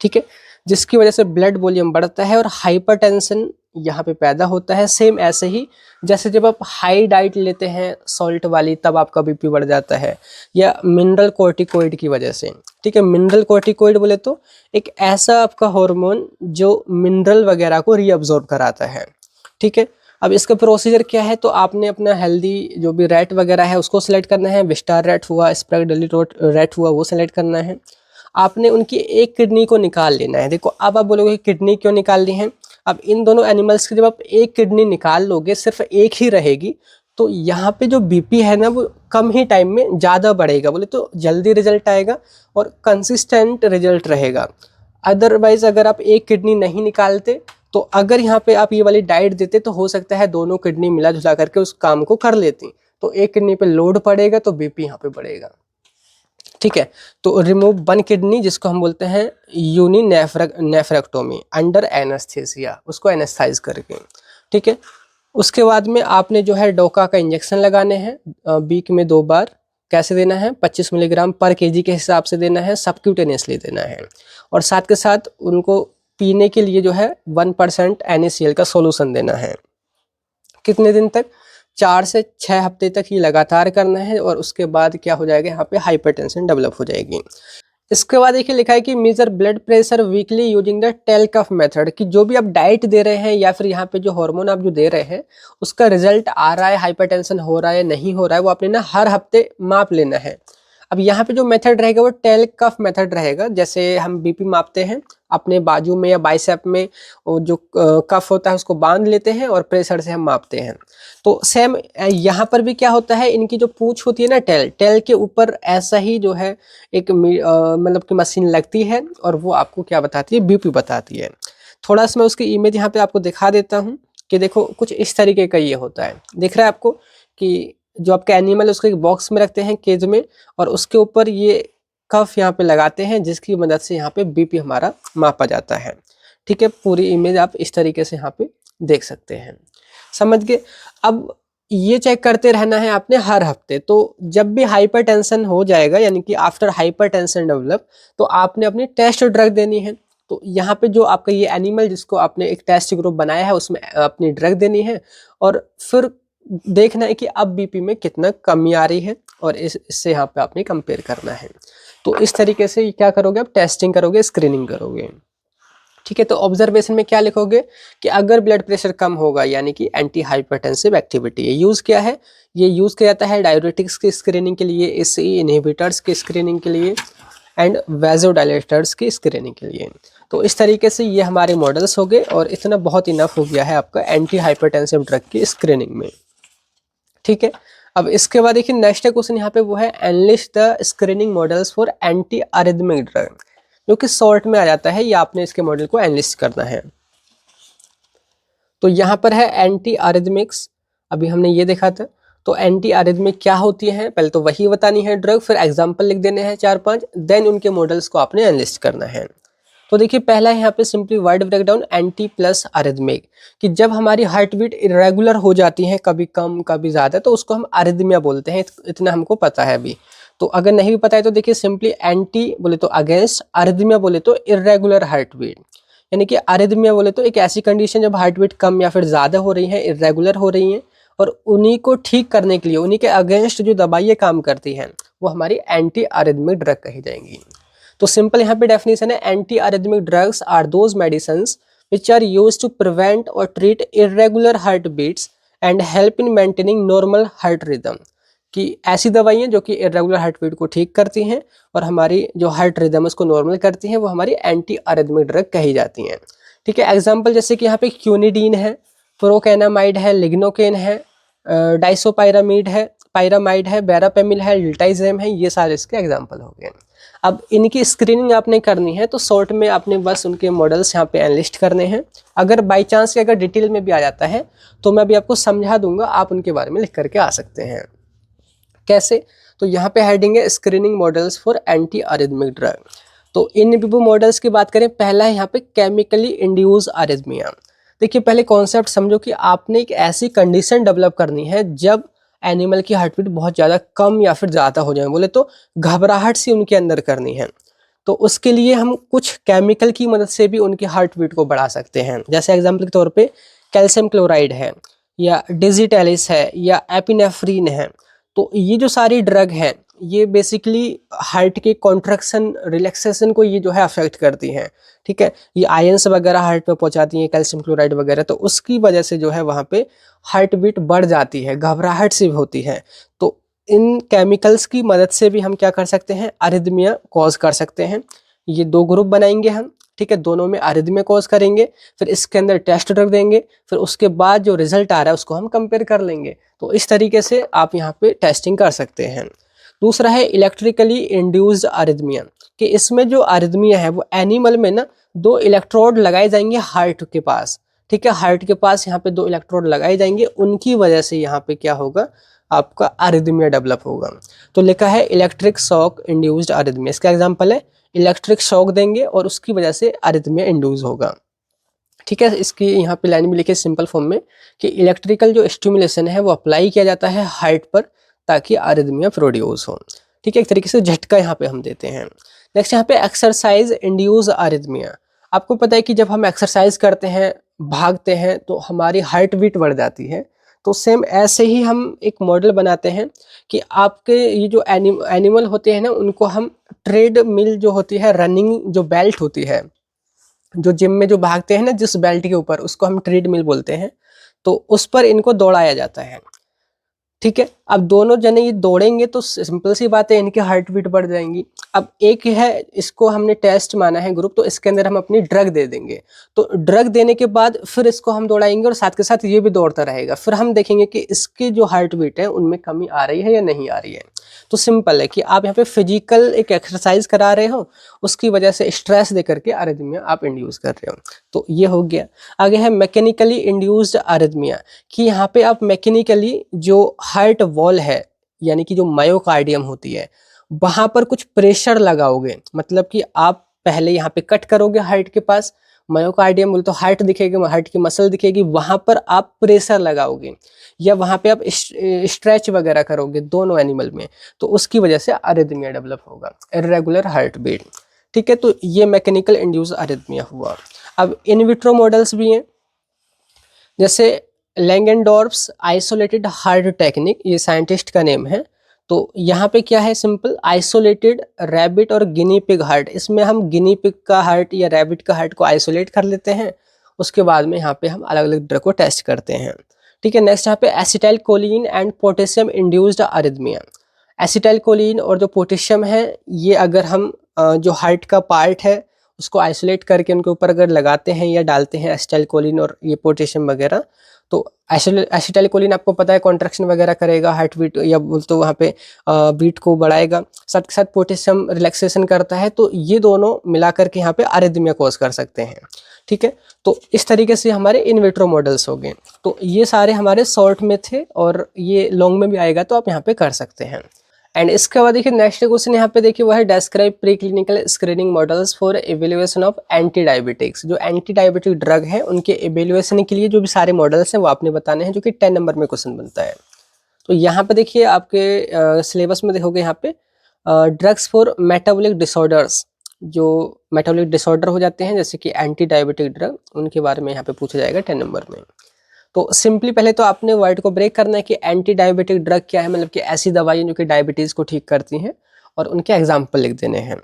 ठीक है, जिसकी वजह से ब्लड वॉल्यूम बढ़ता है और हाइपरटेंशन यहाँ पे पैदा होता है। सेम ऐसे ही जैसे जब आप हाई डाइट लेते हैं सॉल्ट वाली तब आपका बीपी बढ़ जाता है, या मिनरल कोर्टिकोइड की वजह से। ठीक है, मिनरल कोर्टिकोइड बोले तो एक ऐसा आपका हार्मोन जो मिनरल वगैरह को रीअब्जॉर्ब कराता है। ठीक है, अब इसका प्रोसीजर क्या है, तो आपने अपना हेल्दी जो भी रैट वगैरह है उसको सिलेक्ट करना है। विस्टार रैट हुआ, स्प्रैगडेली रैट हुआ, वो सिलेक्ट करना है। आपने उनकी एक किडनी को निकाल लेना है। देखो अब आप बोलोगे किडनी क्यों निकालनी है, अब इन दोनों एनिमल्स की जब आप एक किडनी निकाल लोगे, सिर्फ एक ही रहेगी, तो यहाँ पे जो बीपी है ना वो कम ही टाइम में ज़्यादा बढ़ेगा, बोले तो जल्दी रिजल्ट आएगा और कंसिस्टेंट रिजल्ट रहेगा। अदरवाइज अगर आप एक किडनी नहीं निकालते, तो अगर यहाँ पे आप ये वाली डाइट देते तो हो सकता है दोनों किडनी मिला जुला करके उस काम को कर लेती, तो एक किडनी पे लोड पड़ेगा तो बीपी यहाँ पे बढ़ेगा। ठीक है, तो रिमूव 1 किडनी जिसको हम बोलते हैं यूनी नेफ्रेक्टोमी अंडर एनेस्थीसिया, उसको एनेस्थाइज करके। ठीक है, उसके बाद में आपने जो है डोका का इंजेक्शन लगाने हैं वीक में 2 बार। कैसे देना है, 25 मिलीग्राम पर केजी के हिसाब से देना है, सबक्यूटेनियसली देना है। और साथ के साथ उनको पीने के लिए जो है 1% NaCl का सोल्यूशन देना है। कितने दिन तक, 4 से 6 हफ्ते तक ये लगातार करना है, और उसके बाद क्या हो जाएगा, यहाँ पे हाइपरटेंशन डेवलप हो जाएगी। इसके बाद देखिए लिखा है कि measure blood pressure weekly using the tail cuff method, कि जो भी आप डाइट दे रहे हैं या फिर यहाँ पे जो हार्मोन आप जो दे रहे हैं उसका रिजल्ट आ रहा है, हाइपरटेंशन हो रहा है नहीं हो रहा है, वो आपने ना हर हफ्ते माप लेना है। अब यहाँ पे जो मेथड रहेगा वो टेल कफ मेथड रहेगा। जैसे हम बीपी मापते हैं अपने बाजू में या बाइसेप में, वो जो कफ होता है उसको बांध लेते हैं और प्रेशर से हम मापते हैं। तो सेम यहाँ पर भी क्या होता है, इनकी जो पूंछ होती है ना, टेल के ऊपर ऐसा ही जो है एक मतलब कि मशीन लगती है, और वो आपको क्या बताती है, बीपी बताती है। थोड़ा सा मैं उसकी इमेज यहाँ पे आपको दिखा देता हूँ कि देखो कुछ इस तरीके का ये होता है। दिख रहा है आपको कि जो आपका एनिमल है उसको एक बॉक्स में रखते हैं, केज में, और उसके ऊपर ये कफ यहाँ पे लगाते हैं जिसकी मदद से यहाँ पे बीपी हमारा मापा जाता है। ठीक है, पूरी इमेज आप इस तरीके से यहाँ पे देख सकते हैं, समझ गए। अब ये चेक करते रहना है आपने हर हफ्ते। तो जब भी हाइपरटेंशन हो जाएगा, यानी कि आफ्टर हाइपरटेंशन डेवलप, तो आपने अपनी टेस्ट ड्रग देनी है। तो यहाँ पे जो आपका ये एनिमल जिसको आपने एक टेस्ट ग्रुप बनाया है उसमें अपनी ड्रग देनी है, और फिर देखना है कि अब बीपी में कितना कमी आ रही है, और इससे यहाँ पे आपने कंपेयर करना है। तो इस तरीके से क्या करोगे, आप टेस्टिंग करोगे, स्क्रीनिंग करोगे। ठीक है, तो ऑब्जर्वेशन में क्या लिखोगे कि अगर ब्लड प्रेशर कम होगा, यानी कि एंटी हाइपरटेंसिव एक्टिविटी। ये यूज़ क्या है, ये यूज़ किया जाता है डायरेटिक्स की स्क्रीनिंग के लिए, एसई इनहिबिटर्स की स्क्रीनिंग के लिए, एंड वैसोडायलेटर्स की स्क्रीनिंग के लिए। तो इस तरीके से ये हमारे मॉडल्स हो गए, और इतना बहुत इनफ हो गया है आपका एंटी हाइपरटेंसिव ड्रग की स्क्रीनिंग में। ठीक है, अब इसके बाद देखिए नेक्स्ट क्वेश्चन यहाँ पे वो है analyst the screening models for anti arrhythmic drug, जो कि शॉर्ट में आ जाता है। ये आपने इसके मॉडल को एनलिस्ट करना है। तो यहाँ पर है एंटी अरिथमिक्स, अभी हमने ये देखा था। तो एंटी अरिथमिक क्या होती है, पहले तो वही बतानी है ड्रग, फिर एग्जाम्पल लिख देने हैं 4-5, देन उनके मॉडल्स को आपने एनलिस्ट करना है। तो देखिए पहला है यहाँ पे simply word breakdown anti plus arrhythmic, कि जब हमारी हार्ट बीट इरेगुलर हो जाती है, कभी कम कभी ज़्यादा, तो उसको हम अरिथमिया बोलते हैं। इतना हमको पता है अभी। तो अगर नहीं भी पता है तो देखिए सिंपली एंटी बोले तो अगेंस्ट, अरिथमिया बोले तो इरेगुलर हार्ट बीट। यानी कि अरिथमिया बोले तो एक ऐसी कंडीशन जब हार्ट बीट कम या फिर ज़्यादा हो रही है, इरेगुलर हो रही हैं, और उन्हीं को ठीक करने के लिए उन्हीं के अगेंस्ट जो दवाइयाँ काम करती हैं वो हमारी एंटी अरिथमिक ड्रग कही जाएंगी। तो सिंपल यहाँ पे डेफिनेशन है, anti arrhythmic drugs are those medicines which are used to prevent और treat irregular heart beats and help in maintaining normal heart rhythm, कि ऐसी दवाइयाँ जो कि इरेगुलर हार्ट बीट को ठीक करती हैं और हमारी जो हार्ट रिदम उसको नॉर्मल करती हैं, वो हमारी एंटी अरिथमिक ड्रग कही जाती हैं। ठीक है, एग्जाम्पल जैसे कि यहाँ पे क्यूनिडीन है, प्रोकेनामाइड है, लिग्नोकेन है, डाइसोपायरामाइड है, बेरापेमिल है, लिटाइजेम है, ये सारे इसके एग्जाम्पल हो गए। अब इनकी स्क्रीनिंग आपने करनी है तो शॉर्ट में आपने बस उनके मॉडल्स यहाँ पे एनलिस्ट करने हैं। अगर बाई चांस अगर डिटेल में भी आ जाता है तो मैं भी आपको समझा दूंगा, आप उनके बारे में लिख करके आ सकते हैं। कैसे? तो यहाँ पे हेडिंग है screening models for anti arrhythmic drug. तो इन विवो मॉडल्स की बात करें, पहला है यहाँ पे केमिकली इंड्यूस अरिथमिया। देखिए पहले कॉन्सेप्ट समझो कि आपने एक ऐसी कंडीशन डेवलप करनी है जब एनिमल की हार्ट बीट बहुत ज़्यादा कम या फिर ज़्यादा हो जाए, बोले तो घबराहट सी उनके अंदर करनी है। तो उसके लिए हम कुछ केमिकल की मदद से भी उनकी हार्ट बीट को बढ़ा सकते हैं। जैसे एग्जाम्पल के तौर पे कैल्शियम क्लोराइड है, या डिजिटेलिस है, या एपिनेफ्रीन है। तो ये जो सारी ड्रग हैं ये बेसिकली हार्ट के कॉन्ट्रैक्शन रिलैक्सेशन को ये जो है अफेक्ट करती हैं। ठीक है, ये आयंस वगैरह हार्ट पे पहुंचाती हैं, कैल्शियम क्लोराइड वगैरह, तो उसकी वजह से जो है वहाँ पे हार्ट बीट बढ़ जाती है, घबराहट सी होती है। तो इन केमिकल्स की मदद से भी हम क्या कर सकते हैं, अरिथमिया कॉज कर सकते हैं। ये दो ग्रुप बनाएंगे हम, ठीक है, दोनों में अरिथमिया कॉज करेंगे, फिर इसके अंदर टेस्ट रख देंगे, फिर उसके बाद जो रिजल्ट आ रहा है उसको हम कंपेयर कर लेंगे। तो इस तरीके से आप यहाँ पे टेस्टिंग कर सकते हैं। दूसरा है इलेक्ट्रिकली इंड्यूस्ड अरिथमिया, कि इसमें जो अरिथमिया है वो एनिमल में ना दो इलेक्ट्रोड लगाए जाएंगे हार्ट के पास। ठीक है, हार्ट के पास यहाँ पे दो इलेक्ट्रोड लगाए जाएंगे, उनकी वजह से यहाँ पे क्या होगा, आपका अरिथमिया डेवलप होगा। तो लिखा है इलेक्ट्रिक शॉक इंड्यूस्ड अरिथमिया, इसका एग्जाम्पल है इलेक्ट्रिक शॉक देंगे और उसकी वजह से अरिथमिया इंड्यूस होगा। ठीक है, इसकी यहाँ पे लाइन में लिखे सिंपल फॉर्म में कि इलेक्ट्रिकल जो स्टिमुलेशन है वो अप्लाई किया जाता है हार्ट पर ताकि अरिथमिया प्रोड्यूस हो। ठीक है, एक तरीके से झटका यहाँ पे हम देते हैं। नेक्स्ट यहाँ पे एक्सरसाइज इंड्यूस अरिथमिया। आपको पता है कि जब हम एक्सरसाइज करते हैं, भागते हैं, तो हमारी हार्ट बीट बढ़ जाती है। तो सेम ऐसे ही हम एक मॉडल बनाते हैं कि आपके ये जो एनिमल होते हैं ना, उनको हम ट्रेड मिल जो होती है, रनिंग जो बेल्ट होती है, जो जिम में जो भागते हैं ना जिस बेल्ट के ऊपर, उसको हम ट्रेडमिल बोलते हैं। तो उस पर इनको दौड़ाया जाता है। ठीक है, अब दोनों जने ये दौड़ेंगे तो सिंपल सी बात है, इनकी हार्ट बीट बढ़ जाएंगी। अब एक है, इसको हमने टेस्ट माना है ग्रुप, तो इसके अंदर हम अपनी ड्रग दे देंगे। तो ड्रग देने के बाद फिर इसको हम दौड़ाएंगे और साथ के साथ ये भी दौड़ता रहेगा। फिर हम देखेंगे कि इसकी जो हार्ट बीट है उनमें कमी आ रही है या नहीं आ रही है। तो सिंपल है कि आप यहाँ पे फिजिकल एक एक्सरसाइज करा रहे हो, उसकी वजह से स्ट्रेस दे करके अरिथमिया आप इंड्यूस कर रहे हो। तो ये हो गया। आगे है मैकेनिकली इंड्यूस्ड अरिथमिया, कि यहाँ पे आप मैकेनिकली जो हार्ट वॉल है, यानी कि जो मायोकार्डियम होती है, वहां पर कुछ प्रेशर लगाओगे। मतलब कि आप पहले यहाँ पे कट करोगे हार्ट के पास, मायोकार्डियम बोले तो हार्ट दिखेगा, हार्ट की मसल दिखेगी, वहां पर आप प्रेशर लगाओगे या वहां पे आप स्ट्रेच वगैरह करोगे दोनों एनिमल में, तो उसकी वजह से अरिथमिया डेवलप होगा, इरेगुलर हार्ट बीट। ठीक है, तो ये मैकेनिकल इंड्यूस अरिथमिया हुआ। अब इन विट्रो मॉडल्स भी हैं, जैसे लैंगेनडॉर्फ्स आइसोलेटेड हार्ट टेक्निक, ये साइंटिस्ट का नेम है। तो यहाँ पे क्या है, सिंपल आइसोलेटेड रैबिट और गिनी पिग हार्ट, इसमें हम गिनी पिग का हार्ट या रैबिट का हार्ट को आइसोलेट कर लेते हैं, उसके बाद में यहाँ पे हम अलग अलग ड्रग को टेस्ट करते हैं। ठीक है, नेक्स्ट यहाँ पे acetyl choline and potassium induced arrhythmia. Acetyl choline और जो पोटेशियम है, ये अगर हम जो हार्ट का पार्ट है उसको आइसोलेट करके उनके ऊपर अगर लगाते हैं या डालते हैं एसिटाइल कोलिन और ये पोटेशियम वगैरह, तो एसिटाइल कोलिन आपको पता है कॉन्ट्रैक्शन वगैरह करेगा हार्ट बीट, या बोल तो वहाँ पे बीट को बढ़ाएगा, साथ के साथ पोटेशियम रिलैक्सेशन करता है। तो ये दोनों मिलाकर के यहाँ पे अरिथमिया कॉज कर सकते हैं। ठीक है, तो इस तरीके से हमारे इन विट्रो मॉडल्स हो गए। तो ये सारे हमारे शॉर्ट में थे और ये लॉन्ग में भी आएगा तो आप यहाँ पे कर सकते हैं। एंड इसके बाद देखिए नेक्स्ट क्वेश्चन यहाँ पे देखिए वो है describe pre clinical screening models for evaluation of anti diabetics. जो एंटी डायबिटिक ड्रग है उनके एवेल्युएशन के लिए जो भी सारे मॉडल्स हैं वो आपने बताने हैं, जो कि 10 नंबर में क्वेश्चन बनता है। तो यहाँ पे देखिए आपके सिलेबस में देखोगे यहाँ पे ड्रग्स फॉर मेटाबॉलिक डिसऑर्डर्स, जो मेटाबॉलिक डिसऑर्डर हो जाते हैं जैसे कि एंटी डायबिटिक ड्रग, उनके बारे में यहाँ पे पूछा जाएगा 10 नंबर में। तो सिंपली पहले तो आपने वर्ड को ब्रेक करना है कि एंटी डायबिटिक ड्रग क्या है, मतलब कि ऐसी दवाइयाँ जो कि डायबिटीज़ को ठीक करती हैं, और उनके एग्जाम्पल लिख देने हैं।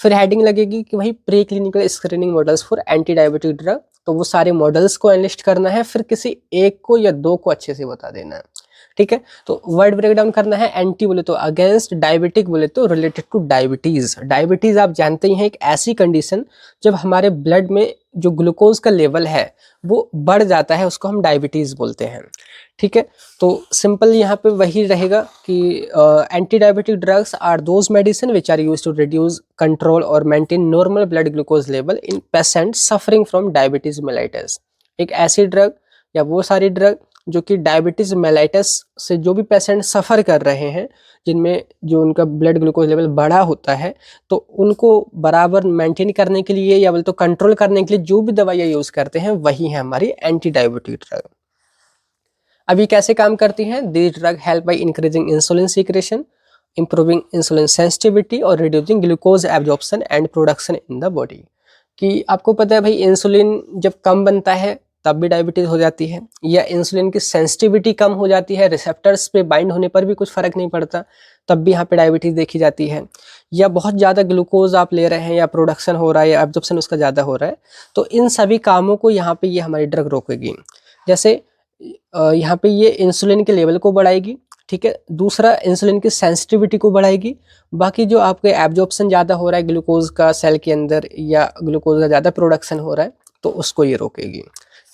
फिर हेडिंग लगेगी कि भाई pre clinical screening models for anti diabetic drug, तो वो सारे मॉडल्स को एनलिस्ट करना है, फिर किसी एक को या दो को अच्छे से बता देना है। ठीक है, तो वर्ड ब्रेक डाउन करना है। एंटी बोले तो अगेंस्ट, डायबिटिक बोले तो रिलेटेड टू डायबिटीज। डायबिटीज आप जानते ही हैं एक ऐसी कंडीशन जब हमारे ब्लड में जो ग्लूकोज का लेवल है वो बढ़ जाता है, उसको हम डायबिटीज बोलते हैं। ठीक है, तो सिंपल यहाँ पे वही रहेगा कि anti diabetic drugs are those medicine which are used to reduce, control और maintain normal blood glucose level in patient suffering from diabetes mellitus. एक ऐसी ड्रग या वो सारी ड्रग जो कि डायबिटीज मेलाइटस से जो भी पेशेंट सफ़र कर रहे हैं, जिनमें जो उनका ब्लड ग्लूकोज लेवल बढ़ा होता है, तो उनको बराबर मेंटेन करने के लिए या बोले तो कंट्रोल करने के लिए जो भी दवाइयाँ यूज़ करते हैं वही है हमारी एंटी डायबिटिक ड्रग। अभी कैसे काम करती हैं? This drug help by increasing insulin secretion, improving insulin sensitivity और reducing glucose absorption and production in the body. कि आपको पता है भाई इंसुलिन जब कम बनता है तब भी डायबिटीज़ हो जाती है, या इंसुलिन की सेंसिटिविटी कम हो जाती है, रिसेप्टर्स पे बाइंड होने पर भी कुछ फ़र्क नहीं पड़ता, तब भी यहाँ पे डायबिटीज़ देखी जाती है। या बहुत ज़्यादा ग्लूकोज आप ले रहे हैं या प्रोडक्शन हो रहा है या एब्जॉर्प्शन उसका ज़्यादा हो रहा है, तो इन सभी कामों को यहाँ पे ये हमारी ड्रग रोकेगी। जैसे यहाँ पे ये इंसुलिन के लेवल को बढ़ाएगी, ठीक है। दूसरा इंसुलिन की सेंसिटिविटी को बढ़ाएगी। बाकी जो आपके एब्जॉर्प्शन ज़्यादा हो रहा है ग्लूकोज का सेल के अंदर, या ग्लूकोज का ज़्यादा प्रोडक्शन हो रहा है, तो उसको ये रोकेगी।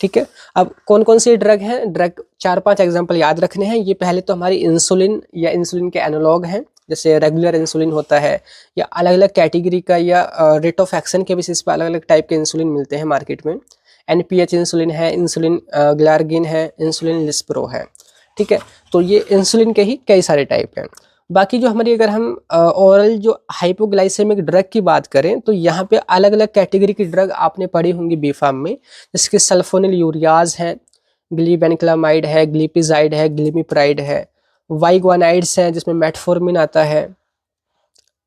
ठीक है, अब कौन कौन सी ड्रग हैं? ड्रग 4-5 एग्जांपल याद रखने हैं। ये पहले तो हमारी इंसुलिन या इंसुलिन के एनालॉग हैं, जैसे रेगुलर इंसुलिन होता है, या अलग अलग कैटेगरी का या रेट ऑफ एक्शन के बेसिस पे अलग अलग टाइप के इंसुलिन मिलते हैं मार्केट में। NPH इंसुलिन है, इंसुलिन ग्लार्गिन है, इंसुलिन लिस्प्रो है। ठीक है, तो ये इंसुलिन के ही कई सारे टाइप हैं। बाकी जो हमारी अगर हम ओरल जो हाइपोग्लाइसेमिक ड्रग की बात करें, तो यहाँ पे अलग अलग कैटेगरी की ड्रग आपने पढ़ी होंगी B.Pharm में, जैसे सल्फोनिल यूरियाज है, ग्लीबेनिक्लामाइड है, ग्लिपिजाइड है, ग्लिमिप्राइड है, वाइगवानाइड्स हैं जिसमें मेटफॉर्मिन आता है,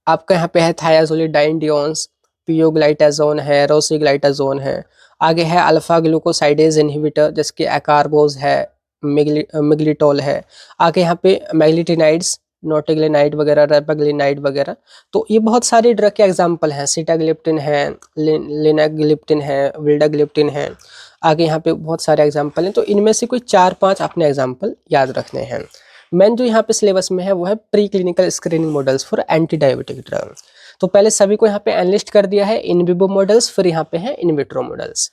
आपका यहाँ पे है थायाजोलिडाइंडियोन्स, पियोग्लाइटाजोन है, रोसिग्लाइटाजोन है। आगे है अल्फा ग्लूकोसाइडेज इनहिबिटर जैसे कि एकार्बोज है, मिग्लिटोल है। आगे यहाँ पे मैग्लिटिनाइड्स, नोटिग्लिनाइड वगैरह, रेपाग्लिनाइड वगैरह। तो ये बहुत सारे ड्रग के एग्जांपल हैं। सीटाग्लिप्टिन है, लिनाग्लिप्टिन है, विल्डाग्लिप्टिन है। आगे यहाँ पे बहुत सारे एग्जांपल हैं, तो इनमें से कोई 4-5 अपने एग्जांपल याद रखने हैं। मेन जो यहाँ पे सिलेबस में है वो है pre clinical screening models for anti diabetic drug. तो पहले सभी को यहाँ पे एनलिस्ट कर दिया है, इन विवो मॉडल्स, फिर यहाँ पे है इन विट्रो मॉडल्स।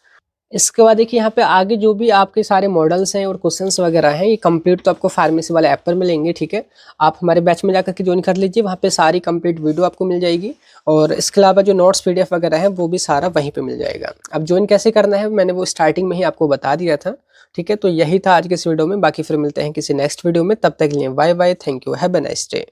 इसके बाद देखिए यहाँ पे आगे जो भी आपके सारे मॉडल्स हैं और क्वेश्चंस वगैरह हैं, ये कंप्लीट तो आपको फार्मेसी वाले ऐप पर मिलेंगे। ठीक है, आप हमारे बैच में जाकर के ज्वाइन कर लीजिए, वहाँ पे सारी कंप्लीट वीडियो आपको मिल जाएगी, और इसके अलावा जो नोट्स PDF वगैरह है वो भी सारा वहीं पे मिल जाएगा। अब ज्वाइन कैसे करना है मैंने वो स्टार्टिंग में ही आपको बता दिया था। ठीक है, तो यही था आज के इस वीडियो में। बाकी फिर मिलते हैं किसी नेक्स्ट वीडियो में, तब तक के लिए bye bye, thank you, have a nice day.